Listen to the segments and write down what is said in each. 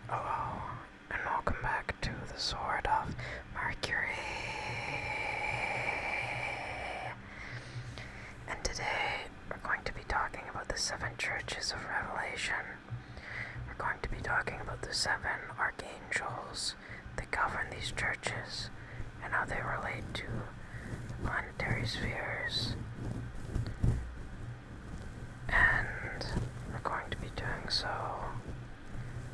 Hello, and welcome back to the Sword of Mercury. And today we're going to be talking about the 7 churches of Revelation. We're going to be talking about the 7 archangels that govern these churches and how they relate to the planetary spheres. And we're going to be doing so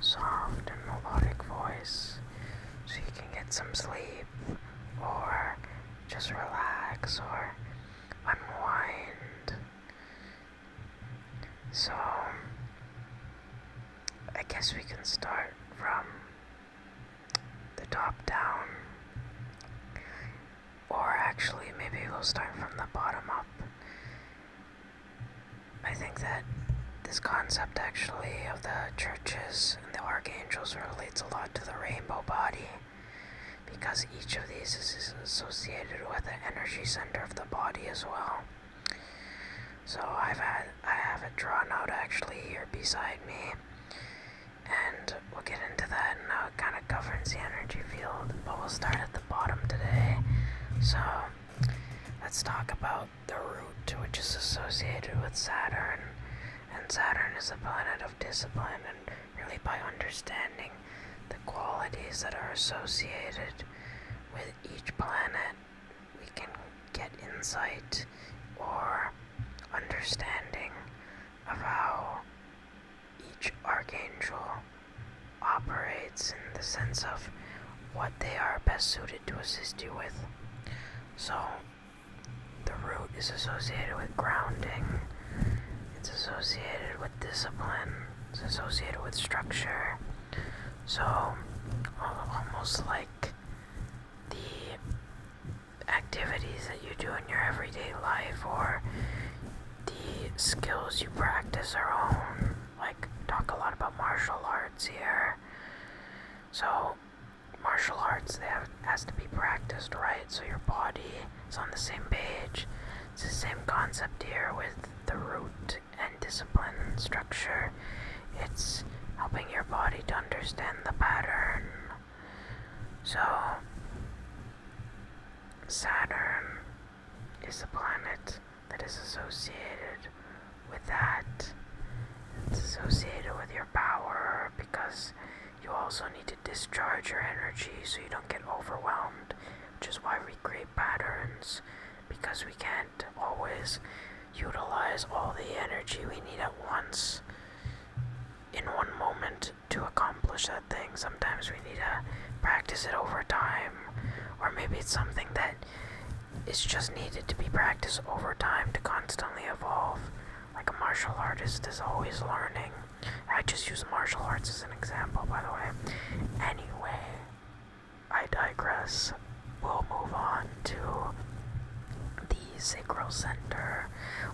soft and melodic voice so you can get some sleep or just relax or unwind. So I guess we can start from the top down, or actually maybe we'll start from the bottom up. I think that this concept actually of the churches and the archangels relates a lot to the rainbow body, because each of these is associated with the energy center of the body as well. So I have it drawn out actually here beside me, and we'll get into that and how it kind of governs the energy field, but we'll start at the bottom today. So let's talk about the root, which is associated with Saturn. And Saturn is a planet of discipline, and really by understanding the qualities that are associated with each planet, we can get insight or understanding of how each archangel operates in the sense of what they are best suited to assist you with. So the root is associated with grounding. It's associated with discipline. It's associated with structure. So almost like the activities that you do in your everyday life or the skills you practice are own. Like, talk a lot about martial arts here. So martial arts, has to be practiced, right? So your body is on the same page. It's the same concept here with the root and discipline and structure. It's helping your body to understand the pattern. So Saturn is a planet that is associated with that. It's associated with your power because you also need to discharge your energy so you don't get overwhelmed, which is why we create patterns, because we can't always utilize all the energy we need at once in one moment to accomplish that thing. Sometimes we need to practice it over time, or maybe it's something that is just needed to be practiced over time to constantly evolve. Like a martial artist is always learning. I just use martial arts as an example, by the way. Anyway, I digress. We'll move on to the sacral center.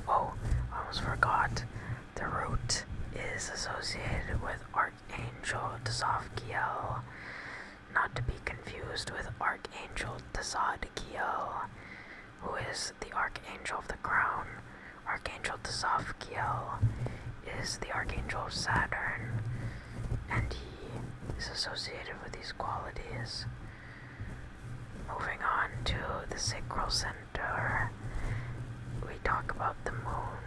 Oh, I almost forgot. The root is associated with Archangel Tzadkiel, not to be confused with Archangel Tzadkiel, who is the Archangel of the Crown. Archangel Tzadkiel is the Archangel of Saturn, and he is associated with these qualities. Moving on to the sacral center, we talk about the moon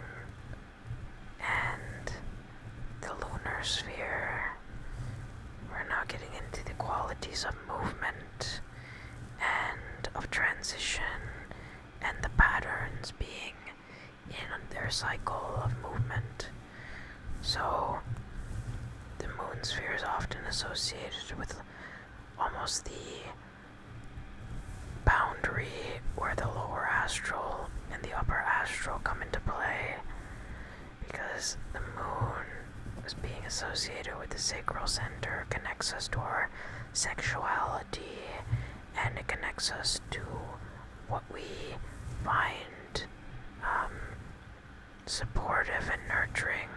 and the lunar sphere. We're now getting into the qualities of movement and of transition and the patterns being in their cycle of movement. So the moon sphere is often associated with almost the boundary where the lower astral and the upper astral come into play, because the moon, as being associated with the sacral center, connects us to our sexuality, and it connects us to what we find supportive and nurturing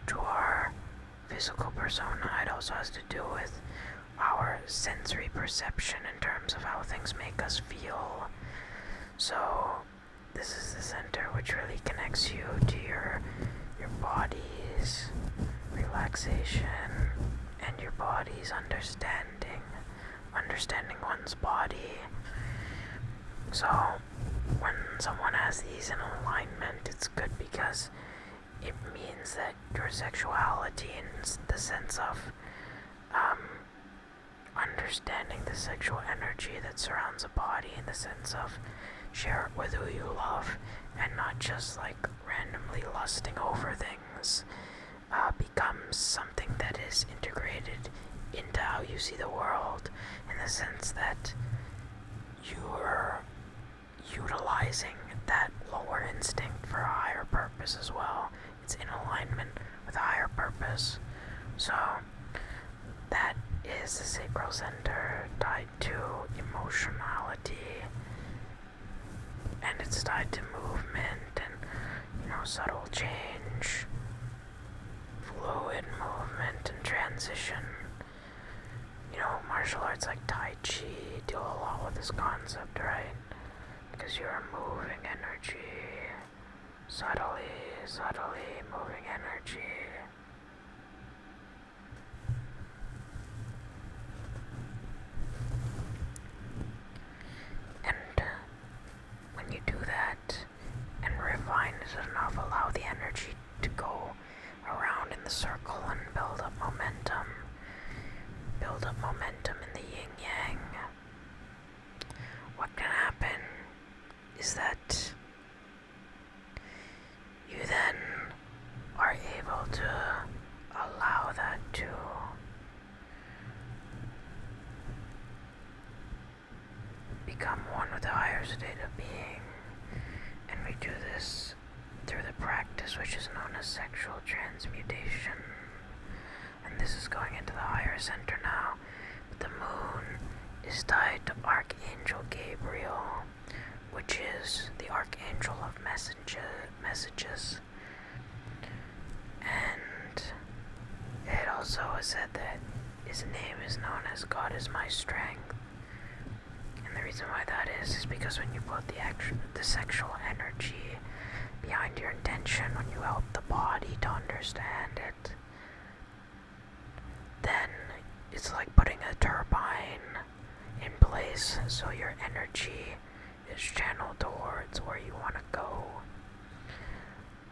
to our physical persona. It also has to do with our sensory perception in terms of how things make us feel. So this is the center which really connects you to your body's relaxation and and your body's understanding one's body. So when someone has these in alignment, it's good because it means that your sexuality, in the sense of understanding the sexual energy that surrounds a body, in the sense of share it with who you love and not just like randomly lusting over things, becomes something that is integrated into how you see the world, in the sense that you're utilizing that lower instinct for a higher purpose as well. It's in alignment with a higher purpose. So that is the sacral center, tied to emotionality, and it's tied to movement and, subtle change, fluid movement and transition. Martial arts like Tai Chi deal a lot with this concept, right? Because you're moving energy, subtly moving energy. And when you do that and refine it enough, allow the energy to go around in the circle and build up momentum in the yin-yang, what can happen is that you then are able to allow that to become one with the higher state of being. And we do this through the practice which is known as sexual transmutation. And this is going into the higher center now. But the moon is tied to Archangel Gabriel, which is the Archangel of messages. And it also is said that his name is known as God is my strength. And the reason why that is because when you put the sexual energy behind your intention, when you help the body to understand it, then it's like putting a turbine in place so your energy is channeled towards where you want to go.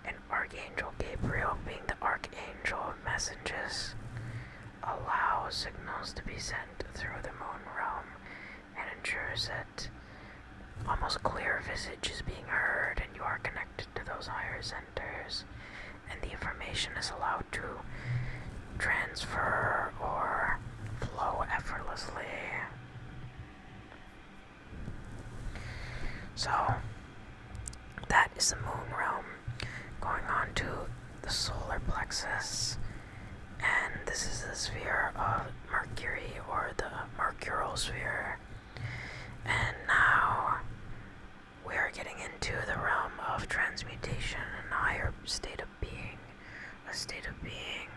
And Archangel Gabriel, being the Archangel of messages, allows signals to be sent through the moon realm and ensures that almost clear visage is being heard and you are connected to those higher centers, and the information is allowed to transfer or flow effortlessly. So that is the moon realm. Going on to the solar plexus, and this is the sphere of Mercury, or the mercurial sphere. And now we are getting into the realm of transmutation and a higher state of being, a state of being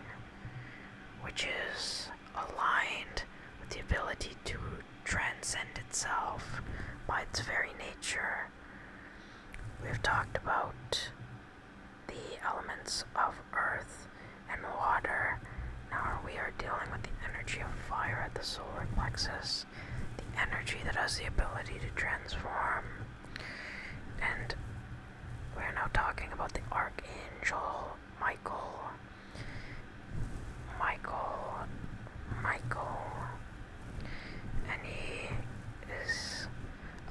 which is aligned with the ability to transcend itself by its very nature. We've talked about the elements of earth and water. Now we are dealing with the energy of fire at the solar plexus, the energy that has the ability to transform. And we're now talking about the Archangel Michael. And he is,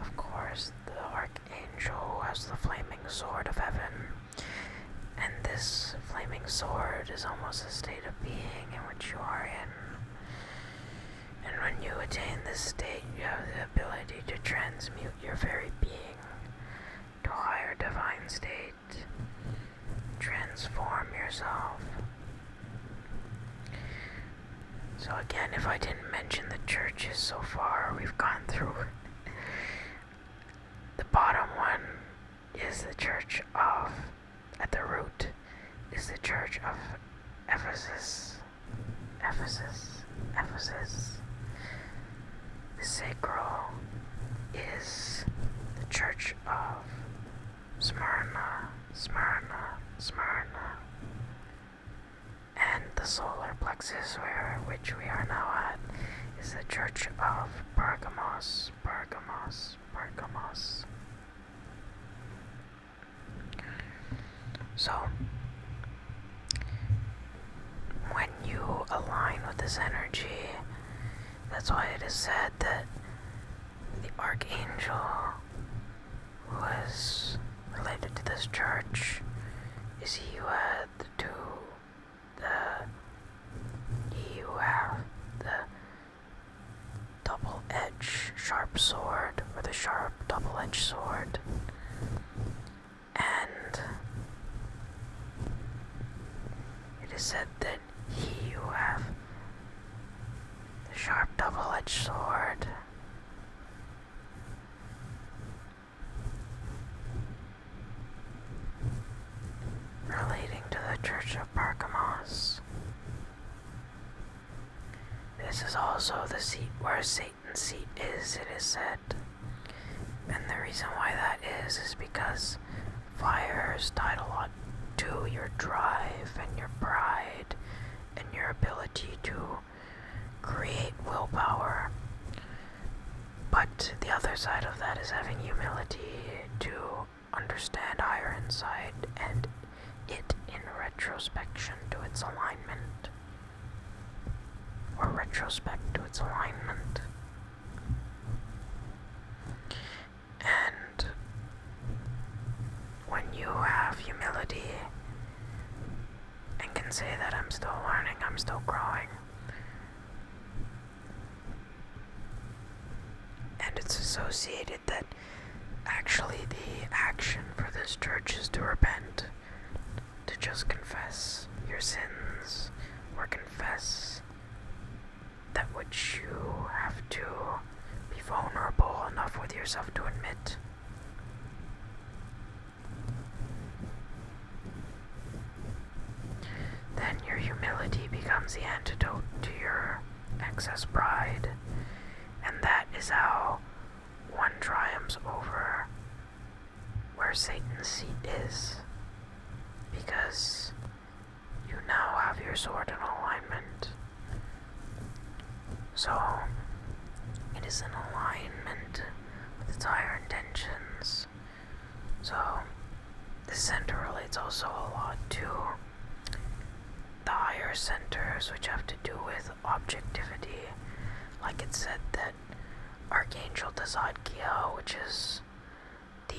of course, the Archangel who has the flaming sword of heaven. And this flaming sword is almost a state of being in which you are in. And when you attain this state, you have the ability to transmute your very being to a higher divine state. Transform yourself. So again, if I didn't mention the churches so far we've gone through, the bottom one is the church of, at the root, is the church of Ephesus. The sacral is the church of Smyrna. And the solar plexus, which we are now at, is the Church of Pergamos. So, when you align with this energy, that's why it is said that the Archangel who is related to this church is he who had the double-edged sharp sword, or the sharp double-edged sword. And it is said that he who have the sharp double-edged sword relating to the Church of Pergamos. This is also the seat where Satan's seat is, it is said. And the reason why that is because fire is tied a lot to your drive and your pride and your ability to create willpower. But the other side of that is having humility to understand higher insight and it in retrospection to its alignment, or retrospect to its alignment. And when you have humility and can say that I'm still learning, I'm still growing, and it's associated that actually the action for this church is to repent, to just confess your sins, or confess that which you have to be vulnerable enough with yourself to admit. Then your humility becomes the antidote to your excess pride, and that is how one triumphs over where Satan's seat is, because you now have your sword in alignment. So, it is in alignment with its higher intentions. So, this center relates also a lot to the higher centers, which have to do with objectivity. Like it said that Archangel Tazadkiel, which is the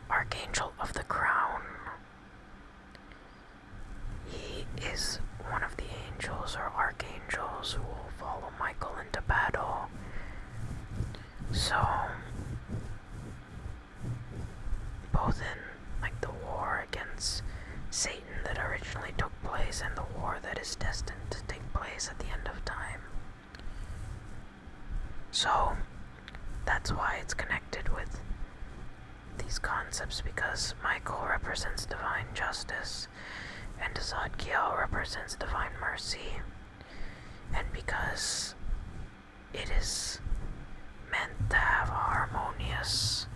Archangel of the Crown, he is one of the angels or archangels who will follow Michael into battle. So, both in like the war against Satan that originally took place and the war that is destined to take place at the end of time. So, that's why it's connected with these concepts, because Michael represents divine justice and Zadkiel represents divine mercy, and because it is meant to have a harmonious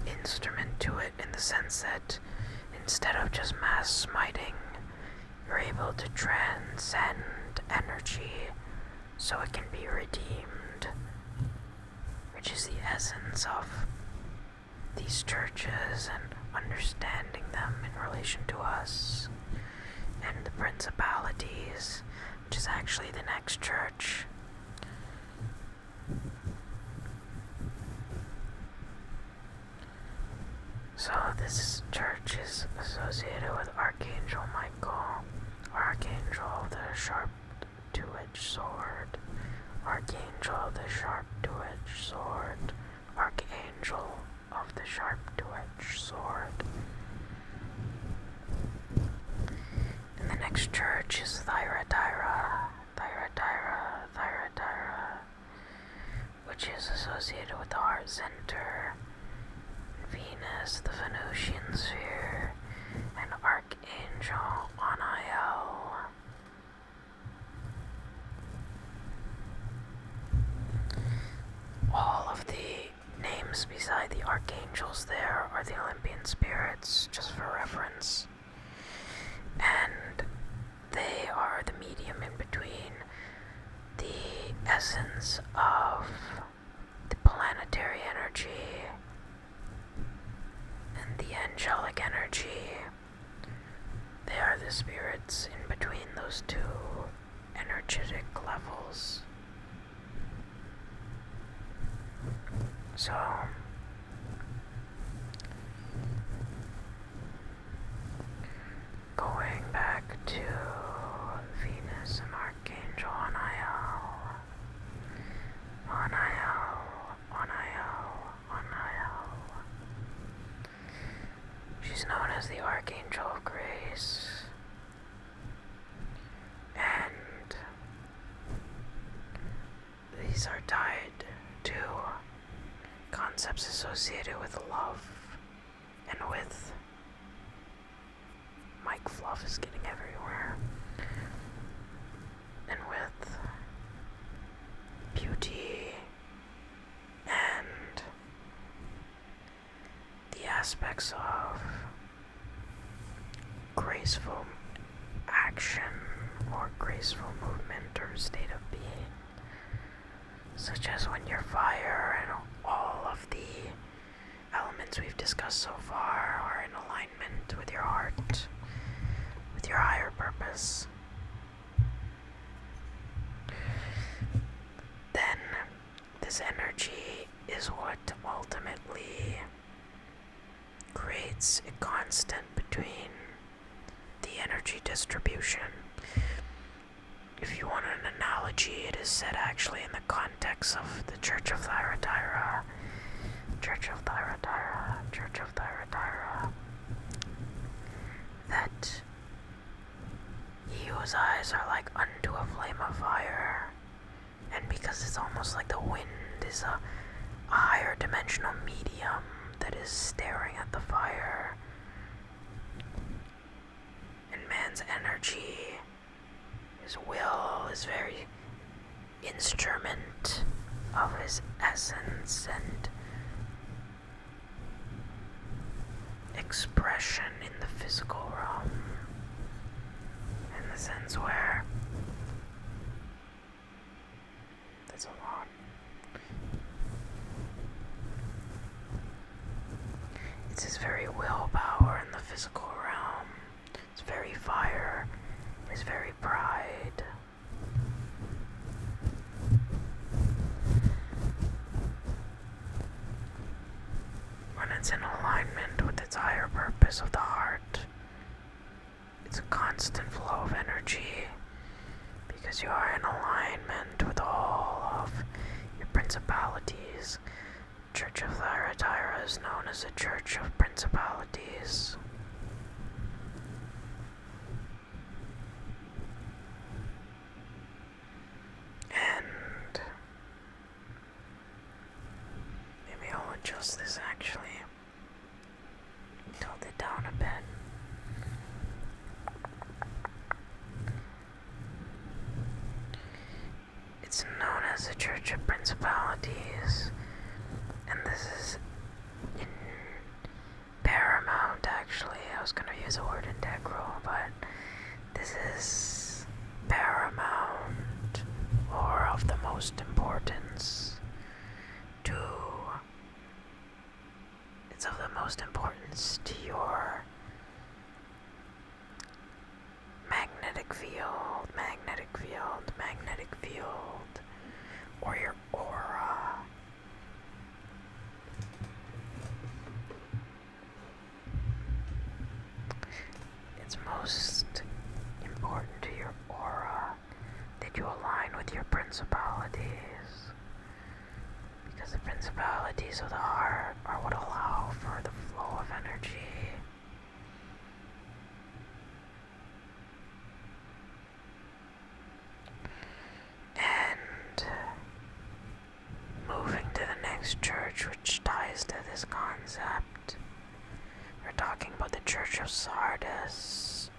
instrument to it, in the sense that instead of just mass smiting, you're able to transcend energy so it can be redeemed, which is the essence of these churches and understanding them in relation to us, and the principalities, which is actually the next church. So this church is associated with Archangel Michael, Archangel of the sharp two-edged sword, Archangel of the sharp two-edged sword, Archangel of the sharp two-edged sword. And the next church is Thyatira, which is associated with the heart center, Venus, the Venusian sphere, and Archangel Anael. All of the names beside the archangels there are the Olympian spirits, just for reference. And essence of the planetary energy and the angelic energy. They are the spirits in between those two energetic levels. So, going back to Venus and Archangel Anael. She's known as the Archangel of Grace. And these are tied to concepts associated with love and with mic fluff is getting everywhere, and with beauty and the aspects of graceful action or graceful movement or state of being, such as when you're fire and all of the elements we've discussed so far are in alignment with your heart, with your higher purpose. Then this energy is what ultimately creates a constant between the energy distribution. If you want an analogy, it is said actually in the context of the Church of Thyatira, that he whose eyes are like unto a flame of fire, and because it's almost like the wind is a higher dimensional medium that is staring at the fire, and man's energy, his will, is very instrument of his essence and expression in the physical realm, in the sense where that's a lot. It's his very willpower in the physical realm. It's very fire, his very pride. When it's in alignment with its higher purpose of the heart, it's a constant flow of energy, because you are in alignment with all of your principalities. Church of Thyatira is known as a church of principalities. And maybe I'll adjust this actually. Tilt it down a bit. It's known as the Church of Principalities, and this is in paramount actually. I was going to use the word integral, but this is paramount, or of the most importance to, it's of the most importance to your magnetic field, or your aura. It's most important to your aura that you align with your principalities, because the principalities of the heart are what allow for the flow of energy. And moving to the next church, which ties to this concept, we're talking about the Church of Sardis,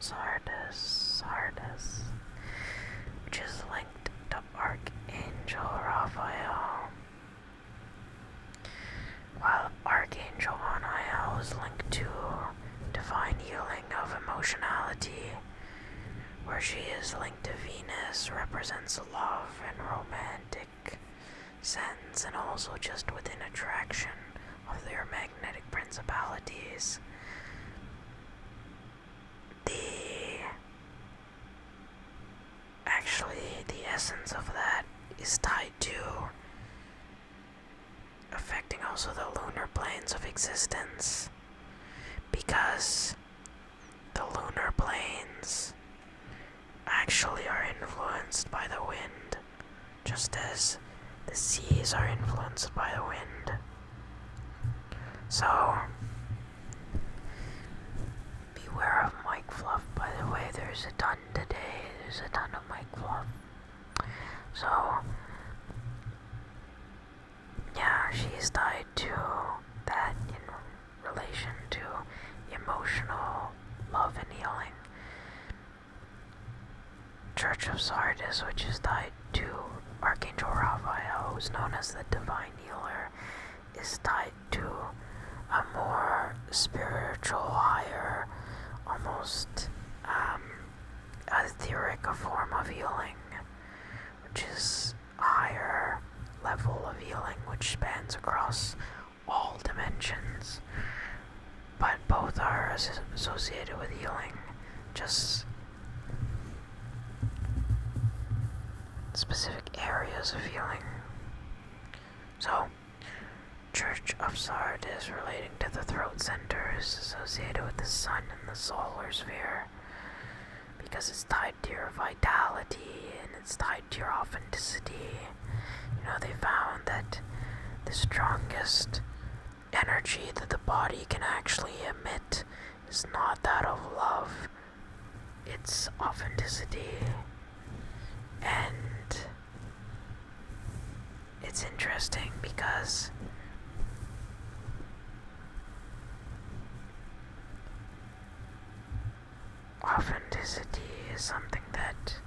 which is linked to Archangel Raphael, while Archangel Anael is linked to divine healing of emotionality, where she is linked to Venus, represents love and romantic sense, and also just within attraction of their magnetic principalities. The essence of that is tied to affecting also the lunar planes of existence, because the lunar planes actually are influenced by the wind, just as the seas are influenced by the wind. So, beware of mic fluff, by the way. There's a ton today. There's a ton of mic fluff. So, yeah, she's tied to that in relation to emotional love and healing. Church of Sardis, which is tied to Archangel Raphael, who's known as the Divine Healer, is tied to a more spiritual, higher, almost etheric form of healing, which is a higher level of healing which spans across all dimensions. But both are associated with healing, just specific areas of healing. So, Church of Sardis, relating to the throat center, is associated with the sun and the solar sphere, because it's tied to your vitality and it's tied to your authenticity. You know, they found that the strongest energy that the body can actually emit is not that of love, it's authenticity. And it's interesting because authenticity is something that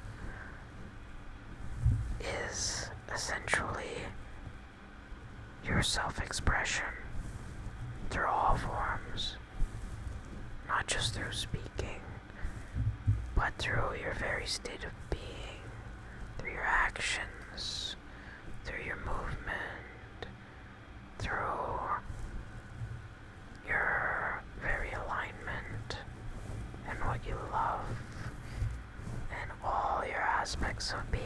is essentially your self-expression through all forms, not just through speaking, but through your very state of being, through your actions, through your movement, through your very alignment and what you love, and all your aspects of being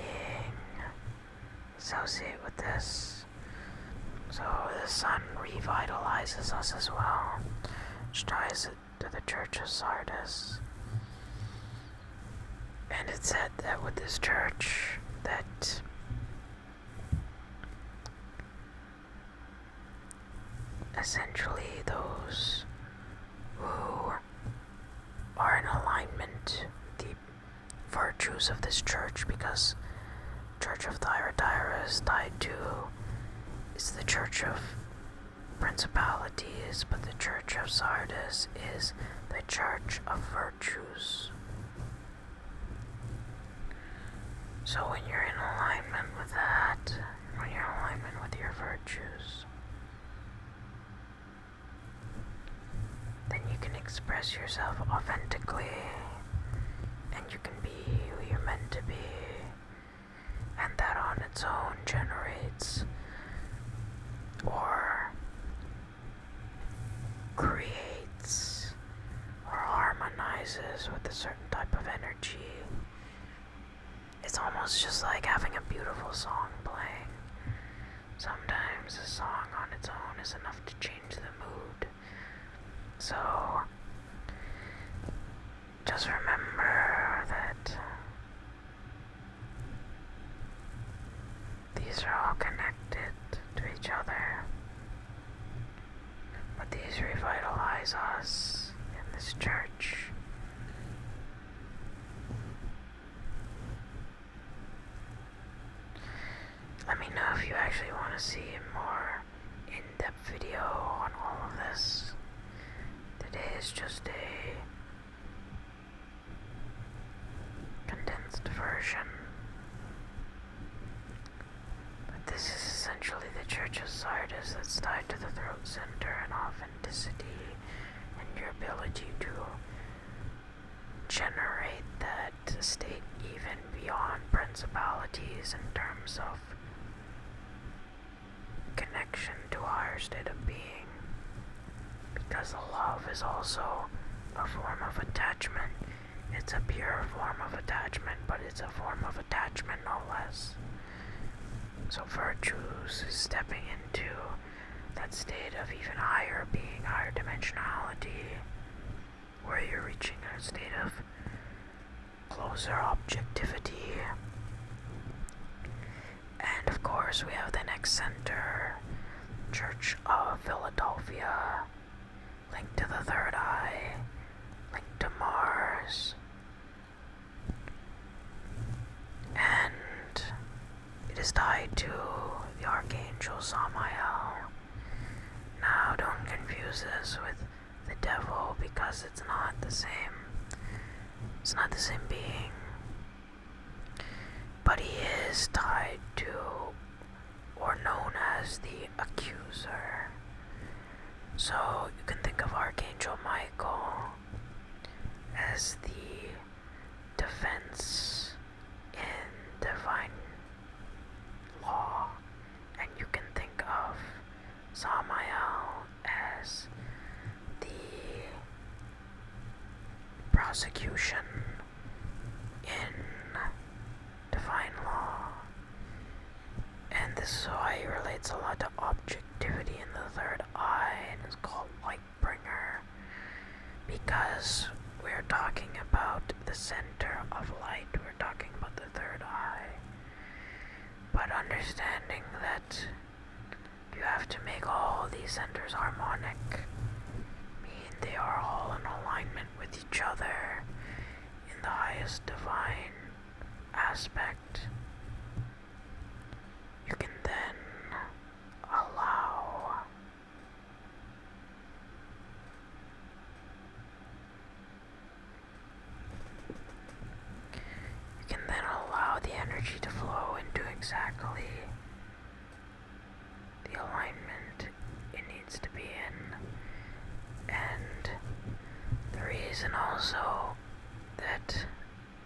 associate with this. So the sun revitalizes us as well, which ties it to the Church of Sardis. And it's said that with this church, that essentially those who are in alignment with the virtues of this church, because Church of Thyatira is tied to, is the Church of Principalities, but the Church of Sardis is the Church of Virtues. So when you're in alignment with that, when you're in alignment with your virtues, then you can express yourself authentically, and you can be who you're meant to be, and that on its own generates or creates or harmonizes with a certain type of energy. It's almost just like having a beautiful song playing. Sometimes a song on its own is enough to change the mood. So, just remember that these are all connected to each other, but these revitalize us in this church. Let me know if you actually want to see a more in-depth video on all of this. Today is just a condensed version. But this is essentially the Church of Sardis that's tied to the throat center and authenticity and your ability to generate that state even beyond principality. qualities in terms of connection to a higher state of being, because love is also a form of attachment. It's a pure form of attachment, but it's a form of attachment no less. So virtues is stepping into that state of even higher being, higher dimensionality, where you're reaching a state of closer objectivity. And of course we have the next center, Church of Philadelphia, linked to the third eye, linked to Mars. And it is tied to the Archangel Samael. Now don't confuse this with the devil, because it's not the same. It's not the same being. But he is tied to, or known as, the accuser. So you can think of Archangel Michael as the defense in divine law, and you can think of Samael as the prosecution in divine law. And this is why it relates a lot to objectivity in the third eye, and is called Lightbringer, because we're talking about the center of light, we're talking about the third eye. But understanding that you have to make all these centers harmonic, mean they are all in alignment with each other in the highest divine aspect. You can then allow the energy to flow into exactly the alignment it needs to be in. And the reason also that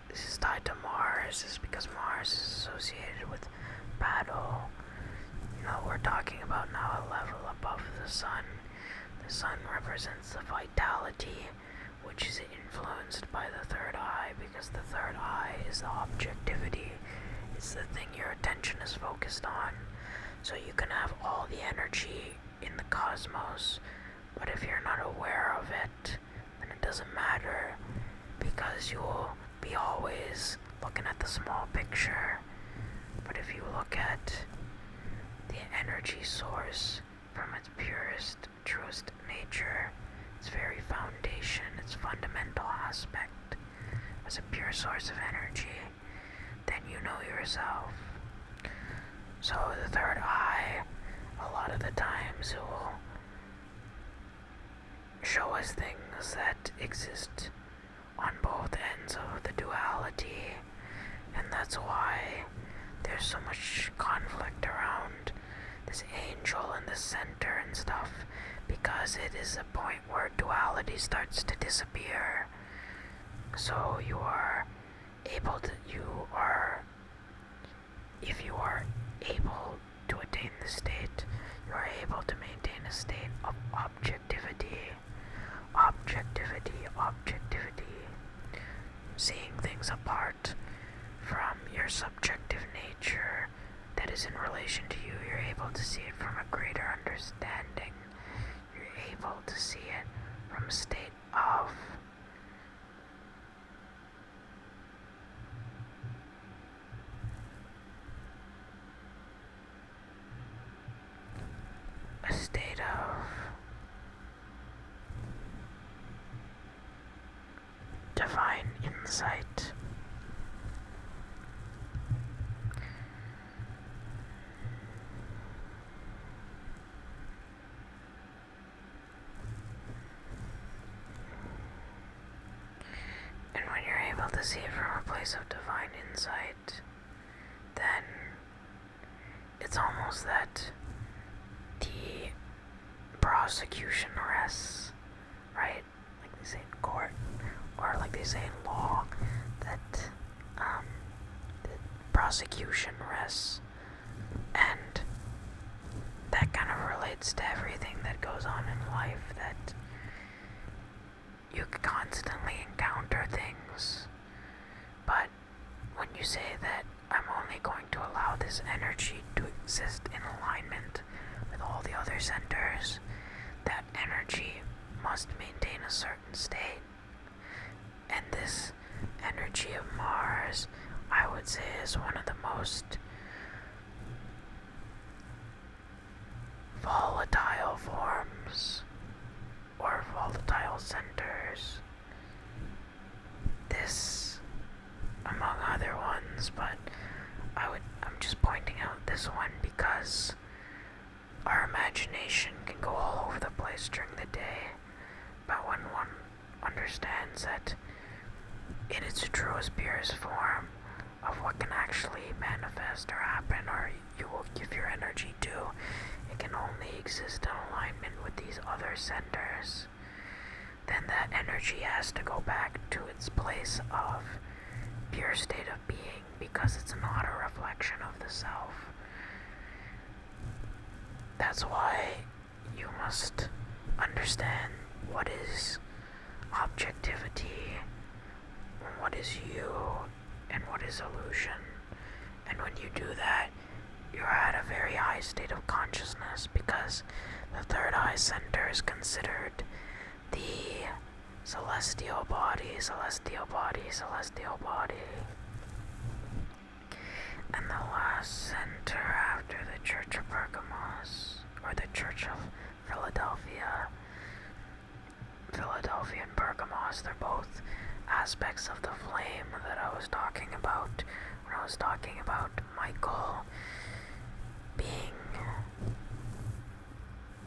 this is tied to Mars is because Mars is associated with battle. You know, we're talking about now a level above the sun. The sun represents the vitality, which is influenced by the third eye, because the third eye is the objectivity. It's the thing your attention is focused on. So you can have all the energy in the cosmos, but if you're not aware of it, then it doesn't matter, because you will be always looking at the small picture. But if you look at the energy source from its purest, truest nature, its very foundation, its fundamental aspect, as a pure source of energy, then you know yourself. So the third eye, a lot of the times it will show us things that exist on both ends of the duality, and that's why there's so much conflict around this angel in the center and stuff, because it is a point where duality starts to disappear. So if you are able to attain the state, you are able to maintain a state of objectivity, seeing things apart from your subjective nature that is in relation to you. You're able to see it from a greater understanding. You're able to see it from a state of divine insight. And when you're able to see it from a place of divine insight, then it's almost that the prosecution rests, right? Like they say in court, or like they say in law, that the prosecution rests. And that kind of relates to everything that goes on in life, that you constantly encounter things. But when you say that I'm only going to allow this energy to exist in alignment with all the other centers, that energy must maintain a certain state. And this energy of Mars, I would say, is one of the most volatile forms or volatile centers. This, among other ones, but I'm just pointing out this one because our imagination can go all over the place during the day, but when one understands that in its truest, purest form of what can actually manifest or happen, or you will give your energy to, it can only exist in alignment with these other centers, then that energy has to go back to its place of pure state of being, because it's not a reflection of the self. That's why you must understand what is objectivity, what is you, and what is illusion. And when you do that, you're at a very high state of consciousness, because the third eye center is considered the celestial body, celestial body, celestial body. And the last center after the Church of Pergamos, or the Church of Philadelphia, Philadelphia and Pergamos, they're both aspects of the flame that I was talking about when I was talking about Michael being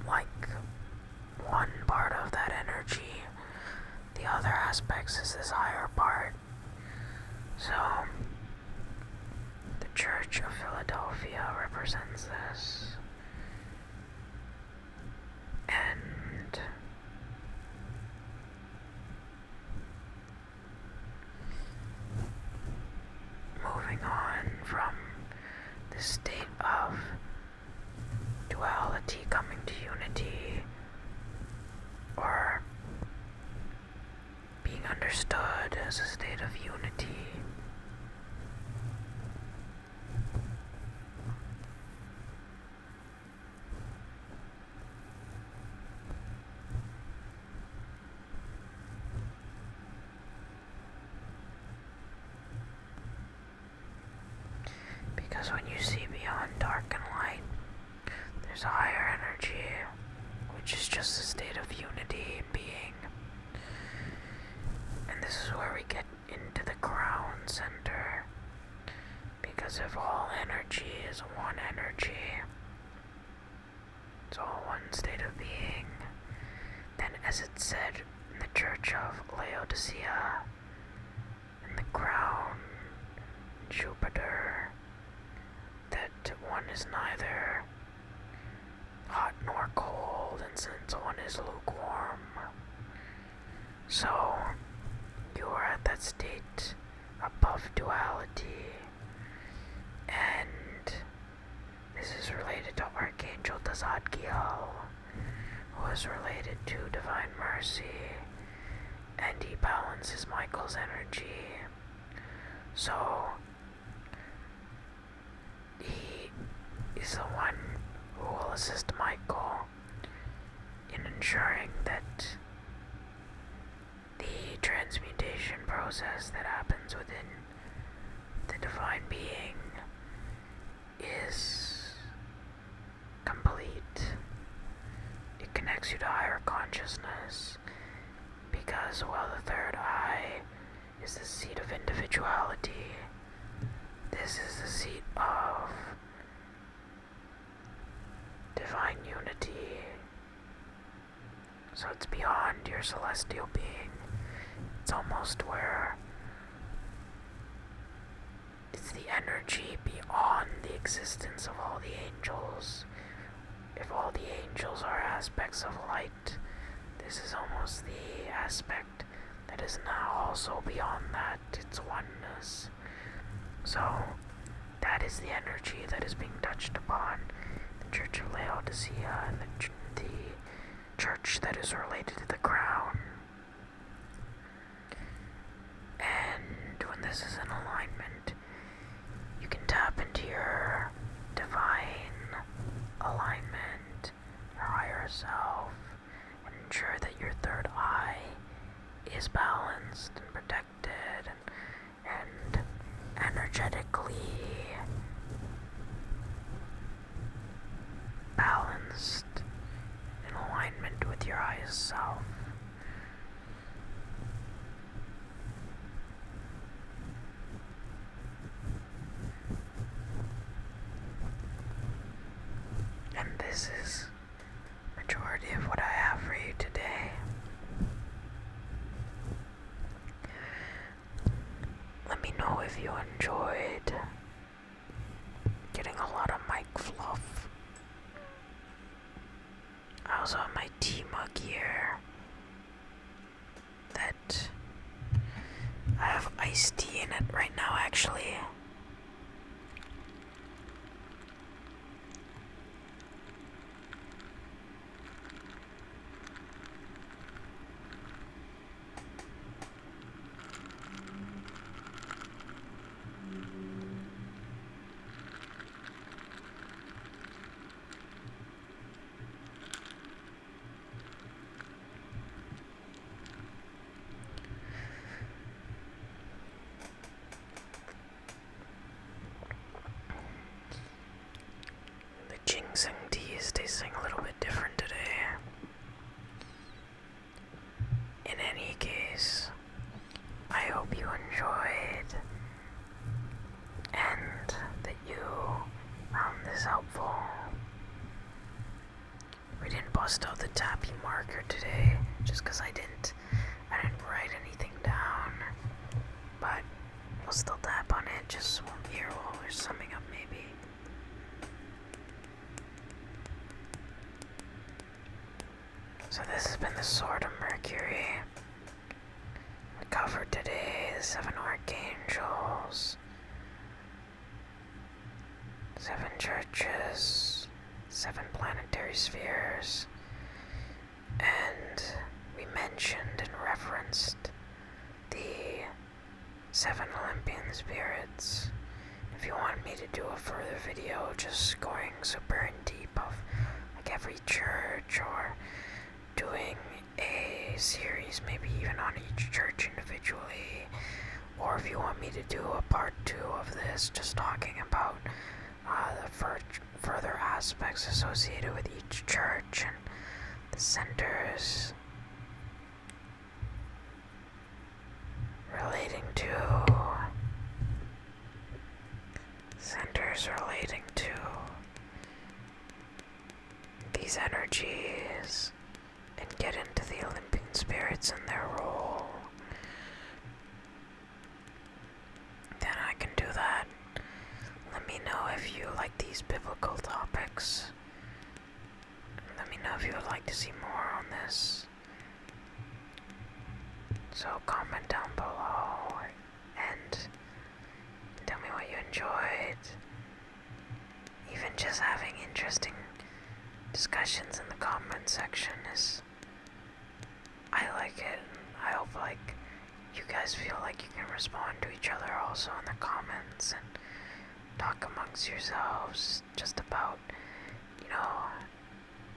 like one part of that energy. The other aspects is this higher part. So the Church of Philadelphia represents this. And moving on from the state of duality coming to unity, or being understood as a state of unity, because when you see beyond dark and light, there's a higher energy, which is just a state of unity and being. And this is where we get into the crown center, because if all energy is one energy, it's all one state of being, then as it said in the Church of Laodicea, in the crown, Jupiter, that one is neither hot nor cold, and since one is lukewarm, so you are at that state above duality. And this is related to Archangel Tazadkiel, who is related to Divine Mercy, and he balances Michael's energy. So he is the one who will assist Michael in ensuring that the transmutation process that happens within the divine being is complete. It connects you to higher consciousness, because while the third eye is the seat of individuality, this is the seat of divine unity. So it's beyond your celestial being. It's almost where it's the energy beyond the existence of all the angels. If all the angels are aspects of light, this is almost the aspect that is now also beyond that, its oneness. So That is the energy that is being touched upon. The Church of Laodicea and the church that is related to the crown. And when this is in alignment, you can tap into your divine alignment, your higher self, and ensure that your third eye is balanced and protected and energetically balanced in alignment with your highest self. And this is majority of what I have for you today. Let me know if you enjoyed getting a lot of mic fluff. I also have my tea mug here that I have iced tea in it right now, actually. Ginseng tea is tasting a little bit different today. In any case, I hope you enjoyed and that you found this helpful. We didn't bust out the tappy marker today just because I didn't write anything down, but we'll still tap on it just here while we're summing up maybe. So this has been the Sword of Mercury. We covered today the 7 Archangels, 7 churches, 7 planetary spheres, and we mentioned and referenced the 7 Olympian spirits. If you want me to do a further video just going super in deep of like every church, or doing a series maybe even on each church individually, or if you want me to do a part 2 of this just talking about the further aspects associated with each church and the centers relating to these energies, and get into the Olympian spirits and their role, then I can do that. Let me know if you like these biblical topics. Let me know if you would like to see more on this. So comment down below and tell me what you enjoyed. Even just having interesting discussions in the comment section I like it. I hope you guys feel like you can respond to each other also in the comments and talk amongst yourselves just about,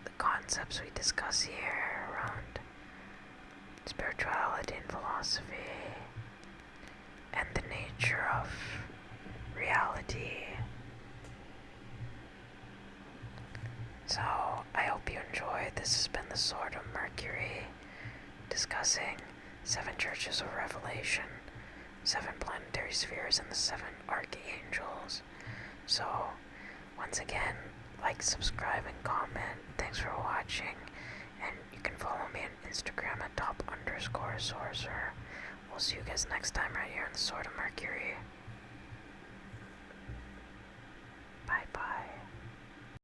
the concepts we discuss here around spirituality and philosophy and the nature of reality. So, I hope you enjoyed. This has been the Sword of Mercury, discussing 7 churches of Revelation, 7 planetary spheres, and the 7 Archangels. So, once again, like, subscribe, and comment. Thanks for watching, and you can follow me on Instagram at @top_sorcerer. We'll see you guys next time right here on the Sword of Mercury. Bye bye.